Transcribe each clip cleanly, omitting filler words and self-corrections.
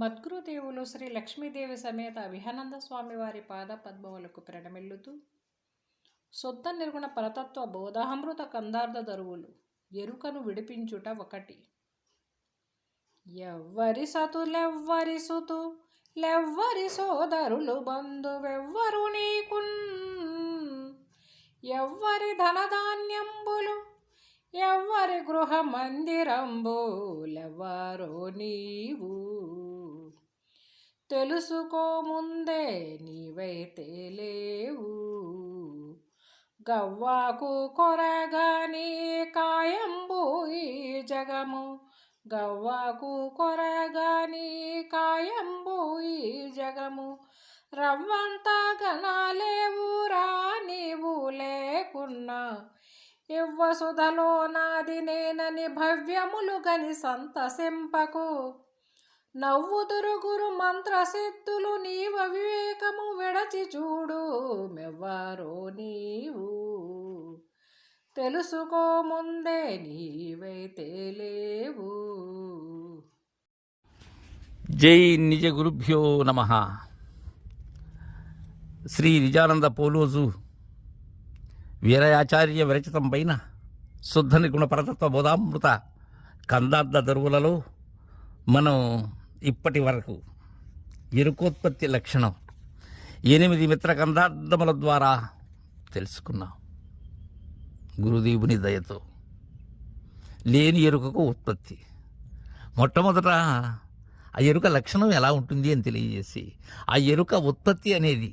మద్గురుదేవులు శ్రీ లక్ష్మీదేవి సమేత అభిహానంద స్వామివారి పాద పద్మములకు ప్రణమిల్లుతూ శుద్ధ నిర్గుణ పరతత్వ బోధామృత కందార్థ దరువులు ఎరుకను విడిపించుట ఒకటి. ఎవ్వరి సతులెవ్వరి సుతు లెవ్వరి సోదరులు బంధువెవ్వరు నీకున్, ఎవ్వరి ధనధాన్యంబులు ఎవ్వరి గృహ మందిరంబులెవ్వరో నీవు తెలుసుకో ముందే నీవైతే లేవు. గవ్వాకు కొరగాని కాయంబు ఈ జగము, గవ్వాకు కొరగాని కాయంబు ఈ జగము, రవ్వంతా గనాలేవురా నీవు లేకున్నా, ఇవ్వసుధలో నాది నేనని భవ్యములు గని సంతసింపకు, నవ్వుదురు గురు మంత్రసిద్ధులు నీవ వివేకము విడచి చూడు మెవ్వరో నీవు తెలుసుకో ముందే నీవైతే లేవు. జై నిజ గురుభ్యో నమః. శ్రీ నిజానంద పోలోజు వీరయాచార్య విరచితం పైన శుద్ధ నిర్గుణ పరతత్వ బోధామృత కందార్థ దరువులలో మనం ఇప్పటి వరకు ఎరుకోత్పత్తి లక్షణం 8 మిత్ర కందార్థముల ద్వారా తెలుసుకున్నాం. గురుదేవుని దయతో లేని ఎరుకకు ఉత్పత్తి. మొట్టమొదట ఆ ఎరుక లక్షణం ఎలా ఉంటుంది అని తెలియజేసి, ఆ ఎరుక ఉత్పత్తి అనేది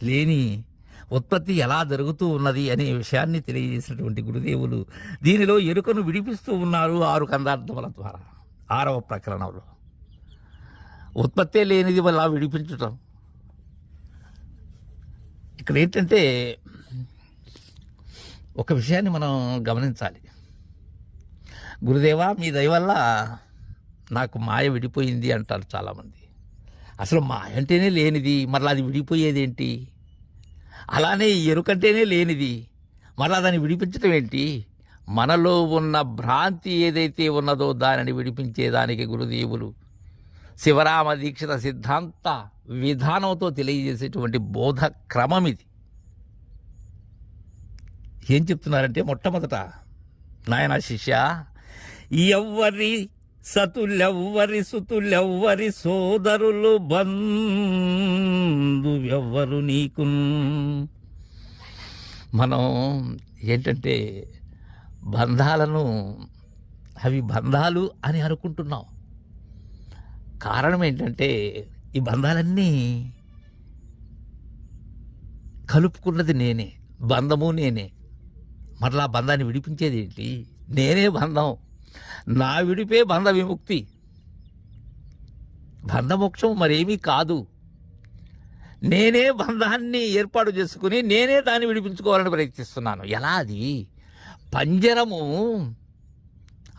లేని ఉత్పత్తి ఎలా జరుగుతూ ఉన్నది అనే విషయాన్ని తెలియజేసినటువంటి గురుదేవులు దీనిలో ఎరుకను విడిపిస్తూ ఉన్నారు 6 కందార్థముల ద్వారా. 6వ ప్రకరణంలో ఉత్పత్తే లేనిది వల్ల విడిపించటం. ఇక్కడ ఏంటంటే ఒక విషయాన్ని మనం గమనించాలి. గురుదేవా మీ దయ వల్ల నాకు మాయ విడిపోయింది అంటారు చాలామంది. అసలు మాయ అంటేనే లేనిది, మరలా అది విడిపోయేది ఏంటి? అలానే ఎరుకంటేనే లేనిది, మరలా దాన్ని విడిపించటం ఏంటి? మనలో ఉన్న భ్రాంతి ఏదైతే ఉన్నదో దానిని విడిపించేదానికి గురుదేవులు శివరామ దీక్షిత సిద్ధాంత విధానంతో తెలియజేసేటువంటి బోధ క్రమం ఇది. ఏం చెప్తున్నారంటే, మొట్టమొదట నాయన శిష్య, ఎవ్వరి సతులెవ్వరి సుతులెవ్వరి సోదరులు బంధువెవ్వరు నీకు. మనం ఏంటంటే బంధాలను అవి బంధాలు అని అనుకుంటున్నాం. కారణం ఏంటంటే ఈ బంధాలన్నీ కలుపుకున్నది నేనే, బంధము నేనే. మరలా బంధాన్ని విడిపించేది ఏంటి? నేనే బంధం. నా విడిపే బంధ విముక్తి, బంధమోక్షం మరేమీ కాదు. నేనే బంధాన్ని ఏర్పాటు చేసుకుని నేనే దాన్ని విడిపించుకోవాలని ప్రయత్నిస్తున్నాను. ఎలా? అది పంజరము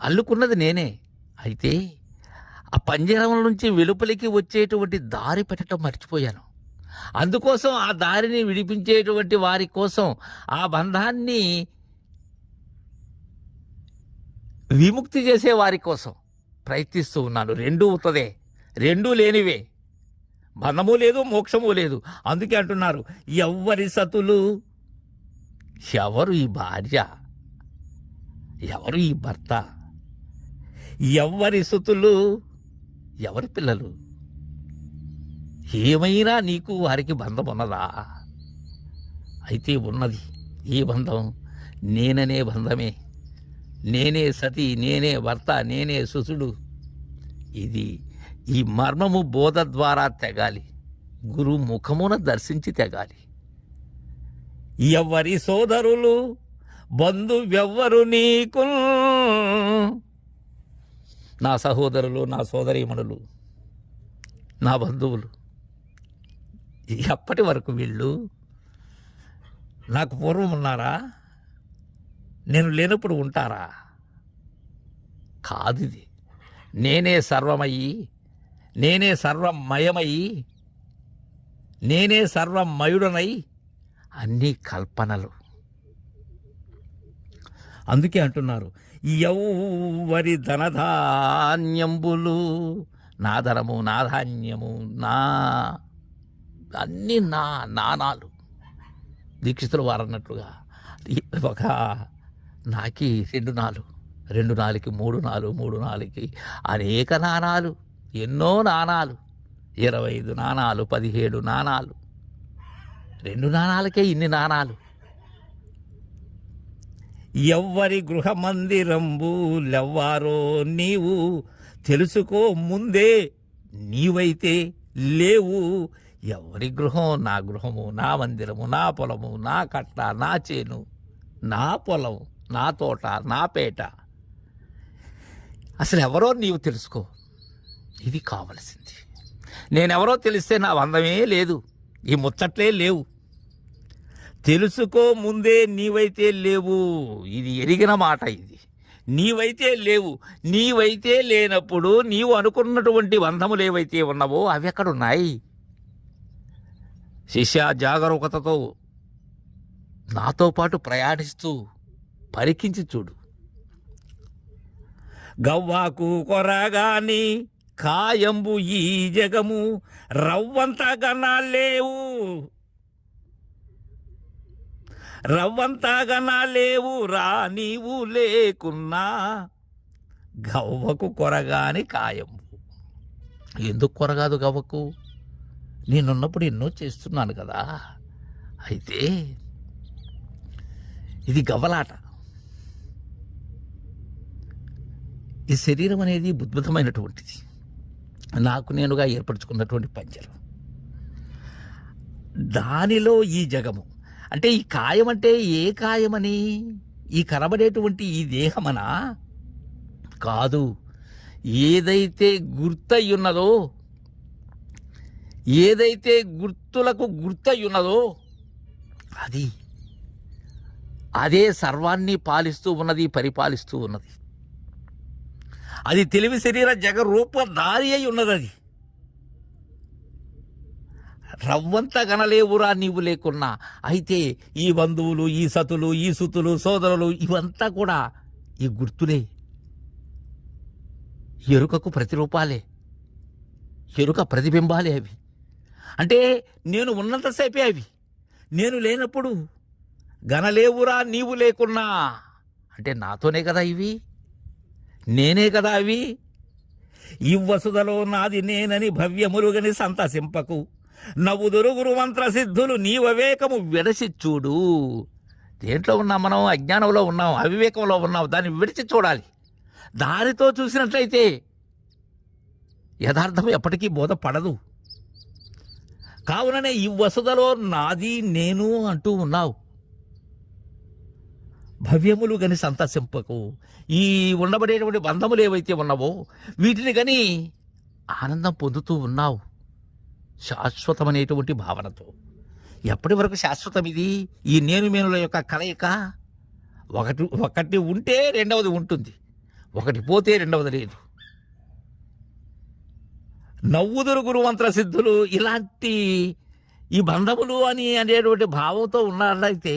అల్లుకున్నది నేనే. అయితే ఆ పంజరం నుంచి వెలుపలికి వచ్చేటువంటి దారి పెట్టడం మర్చిపోయాను. అందుకోసం ఆ దారిని విడిపించేటువంటి వారి కోసం, ఆ బంధాన్ని విముక్తి చేసే వారి కోసం ప్రయత్నిస్తూ ఉన్నాను. రెండూ అవుతుందే, రెండూ లేనివే. బంధము లేదు, మోక్షము లేదు. అందుకే అంటున్నారు, ఎవ్వరి సతులు, ఎవరు ఈ భార్య, ఎవరు ఈ భర్త, ఎవ్వరి సుతులు, ఎవరి పిల్లలు, ఏమైనా నీకు వారికి బంధం ఉన్నదా? అయితే ఉన్నది. ఈ బంధం నేననే బంధమే. నేనే సతి, నేనే భర్త, నేనే సుతుడు. ఇది ఈ మర్మము బోధ ద్వారా తెగాలి, గురు ముఖమున దర్శించి తెగాలి. ఎవరి సోదరులు బంధువెవ్వరు నీకు. నా సహోదరులు, నా సోదరీమణులు, నా బంధువులు. ఎప్పటి వరకు వీళ్ళు నాకు పూర్వం ఉన్నారా? నేను లేనప్పుడు ఉంటారా? కాదు. ఇది నేనే సర్వమయ్యి, నేనే సర్వమయమయ్యి, నేనే సర్వమయుడనై అన్నీ కల్పనలు. అందుకే అంటున్నారు, ఎవ్వరి ధనధాన్యంబులు నా ధనము, నా ధాన్యము, నా అన్నీ నా నాణాలు. దీక్షితుల వారు అన్నట్లుగా ఒక నాకి 2 నాలు, 2 నాలుకి 3 నాలు, 3 నాలుకి అనేక నాణాలు, ఎన్నో నాణాలు, 25 నాణాలు, 17 నాణాలు, 2 నాణాలకే ఇన్ని నాణాలు. ఎవ్వరి గృహమందిరంబు లెవ్వారో నీవు తెలుసుకో ముందే, నీవైతే లేవు. ఎవరి గృహం? నా గృహము, నా మందిరము, నా పొలము, నా కట్ట, నా చేను, నా పొలం, నా తోట, నా పేట. అసలు ఎవరో నీవు తెలుసుకో. ఇది కావలసింది. నేనెవరో తెలిస్తే నా బంధమే లేదు, ఈ ముచ్చట్లే లేవు. తెలుసుకో ముందే నీవైతే లేవు. ఇది ఎరిగిన మాట. ఇది నీవైతే లేవు. నీవైతే లేనప్పుడు నీవు అనుకున్నటువంటి బంధములు ఏవైతే ఉన్నావో అవి ఎక్కడున్నాయి? శిష్య, జాగరూకతతో నాతో పాటు ప్రయాణిస్తూ పరికించి చూడు. గవ్వాకు కొరగాని కాయంబు ఈ జగము రవ్వంత గనాలేవు, రవ్వంతా గనాలేవు రా నీవు లేకున్నా. గవ్వకు కొరగాని కాయంబు. ఎందుకు కొరగాదు గవ్వకు? నేనున్నప్పుడు ఎన్నో చేస్తున్నాను కదా. అయితే ఇది గవ్వలాట. ఈ శరీరం అనేది అద్భుతమైనటువంటిది, నాకు నేనుగా ఏర్పరచుకున్నటువంటి పంజరం. దానిలో ఈ జగము అంటే ఈ కాయం అంటే ఏ కాయమని? ఈ కనబడేటువంటి ఈ దేహమనా? కాదు. ఏదైతే గుర్తయ్యున్నదో, ఏదైతే గుర్తులకు గుర్తయ్యున్నదో అదే సర్వాన్ని పాలిస్తూ ఉన్నది, పరిపాలిస్తూ ఉన్నది. అది తెలివి శరీర జగరూపధారి అయి ఉన్నది. అది రవ్వంత గనలేవురా నీవు లేకున్నా. అయితే ఈ బంధువులు, ఈ సతులు, ఈ సుతులు, సోదరులు ఇవంతా కూడా ఈ గుర్తులే, ఎరుకకు ప్రతిరూపాలే, ఎరుక ప్రతిబింబాలే. అవి అంటే నేను ఉన్నంతసేపే అవి. నేను లేనప్పుడు గనలేవురా నీవు లేకున్నా అంటే నాతోనే కదా ఇవి, నేనే కదా అవి. ఈ వసుదలో నాది నేనని భవ్యమురుగని సంతసింపకు, నవ్వుదురు గురుమంత్ర సిద్ధులు నీవవేకము విడసి చూడు. దేంట్లో ఉన్నాం మనం? అజ్ఞానంలో ఉన్నాం, అవివేకంలో ఉన్నాం. దాన్ని విడిచి చూడాలి. దానితో చూసినట్లయితే యథార్థం ఎప్పటికీ బోధపడదు. కావుననే ఈ వసుదలో నాది నేను అంటూ ఉన్నావు. భవ్యములు గని సంతసింపకు. ఈ ఉండబడేటువంటి బంధములు ఏవైతే ఉన్నావో వీటిని గని ఆనందం పొందుతూ ఉన్నావు శాశ్వతమనేటువంటి భావనతో. ఎప్పటి వరకు శాశ్వతం ఇది? ఈ నేను మేనుల యొక్క కలయిక. ఒకటి ఉంటే రెండవది ఉంటుంది, ఒకటి పోతే రెండవది లేదు. నవ్వుదురు గురుమంత్ర సిద్ధులు. ఇలాంటి ఈ బంధములు అనేటువంటి భావంతో ఉన్నట్లయితే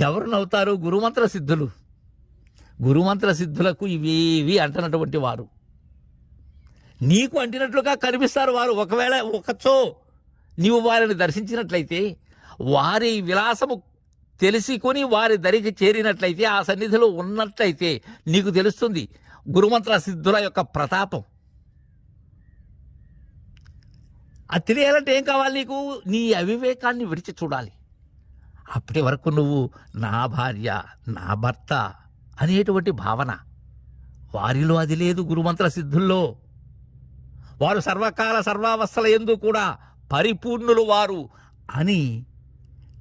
ఎవరు నవ్వుతారు? గురుమంత్ర సిద్ధులు. గురుమంత్ర సిద్ధులకు ఇవి అంటున్నటువంటి వారు నీకు అంటినట్లుగా కనిపిస్తారు. వారు ఒకవేళ ఒకచో నీవు వారిని దర్శించినట్లయితే, వారి విలాసము తెలుసుకొని వారి దరికి చేరినట్లయితే, ఆ సన్నిధిలో ఉన్నట్లయితే నీకు తెలుస్తుంది గురుమంత్ర సిద్ధుల యొక్క ప్రతాపం. అది తెలియాలంటే ఏం కావాలి నీకు? నీ అవివేకాన్ని విడిచి చూడాలి. అప్పటి వరకు నువ్వు నా భార్య, నా భర్త అనేటువంటి భావన వారిలో అది లేదు. గురుమంత్ర సిద్ధుల్లో వారు సర్వకాల సర్వావస్థల యందు కూడా పరిపూర్ణులు వారు అని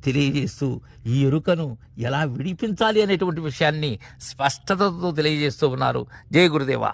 తెలియజేస్తూ ఈ ఎరుకను ఎలా విడిపించాలి అనేటువంటి విషయాన్ని స్పష్టతతో తెలియజేస్తూ ఉన్నారు. జయ గురుదేవా.